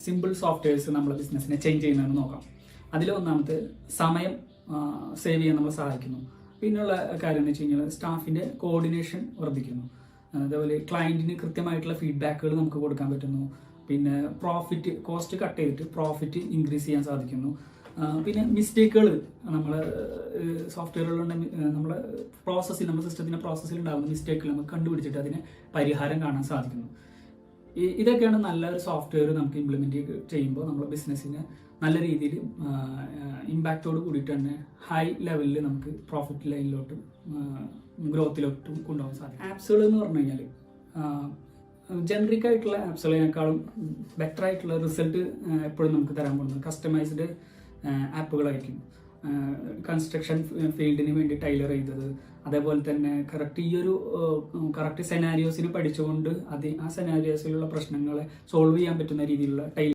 Simple softwares നമ്മളെ ബിസിനസ്സിനെ change ചെയ്യുന്നതെന്ന് നോക്കാം. അതിൽ ഒന്നാമത്തെ സമയം സേവ് ചെയ്യാൻ നമ്മളെ സഹായിക്കുന്നു. പിന്നെയുള്ള കാര്യം എന്ന് വെച്ച് കഴിഞ്ഞാൽ സ്റ്റാഫിൻ്റെ കോർഡിനേഷൻ വർദ്ധിക്കുന്നു. അതേപോലെ ക്ലയൻറ്റിന് കൃത്യമായിട്ടുള്ള ഫീഡ്ബാക്കുകൾ നമുക്ക് കൊടുക്കാൻ പറ്റുന്നു. പിന്നെ കോസ്റ്റ് കട്ട് ചെയ്തിട്ട് പ്രോഫിറ്റ് ഇൻക്രീസ് ചെയ്യാൻ സാധിക്കുന്നു. പിന്നെ മിസ്റ്റേക്കുകൾ നമ്മളെ സോഫ്റ്റ്വെയറുകളുടെ നമ്മുടെ സിസ്റ്റത്തിൻ്റെ പ്രോസസ്സിൽ ഉണ്ടാകുന്ന മിസ്റ്റേക്കുകൾ നമുക്ക് കണ്ടുപിടിച്ചിട്ട് അതിന് പരിഹാരം കാണാൻ സാധിക്കുന്നു. ഇതൊക്കെയാണ് നല്ലൊരു സോഫ്റ്റ്വെയർ നമുക്ക് ഇംപ്ലിമെൻറ്റ് ചെയ്യുമ്പോൾ നമ്മുടെ ബിസിനസ്സിന് നല്ല രീതിയിൽ ഇമ്പാക്റ്റോട് കൂടിയിട്ട് തന്നെ ഹൈ ലെവലിൽ നമുക്ക് പ്രോഫിറ്റ് ലൈനിലോട്ടും ഗ്രോത്തിലോട്ടും കൊണ്ടുപോകാൻ സാധിക്കും. ആപ്സുകൾ എന്ന് പറഞ്ഞു കഴിഞ്ഞാൽ ജനറിക് ആയിട്ടുള്ള ആപ്സുകളേക്കാളും ബെറ്റർ ആയിട്ടുള്ള റിസൾട്ട് എപ്പോഴും നമുക്ക് തരാൻ പോകുന്നത് കസ്റ്റമൈസ്ഡ് ആപ്പുകളായിരിക്കും. കൺസ്ട്രക്ഷൻ ഫീൽഡിന് വേണ്ടി ടൈലർ ചെയ്തത്, അതേപോലെ തന്നെ കറക്റ്റ് സെനാരിയോസിന് പഠിച്ചുകൊണ്ട് ആ സെനാരിയോസിലുള്ള പ്രശ്നങ്ങളെ സോൾവ് ചെയ്യാൻ പറ്റുന്ന രീതിയിലുള്ള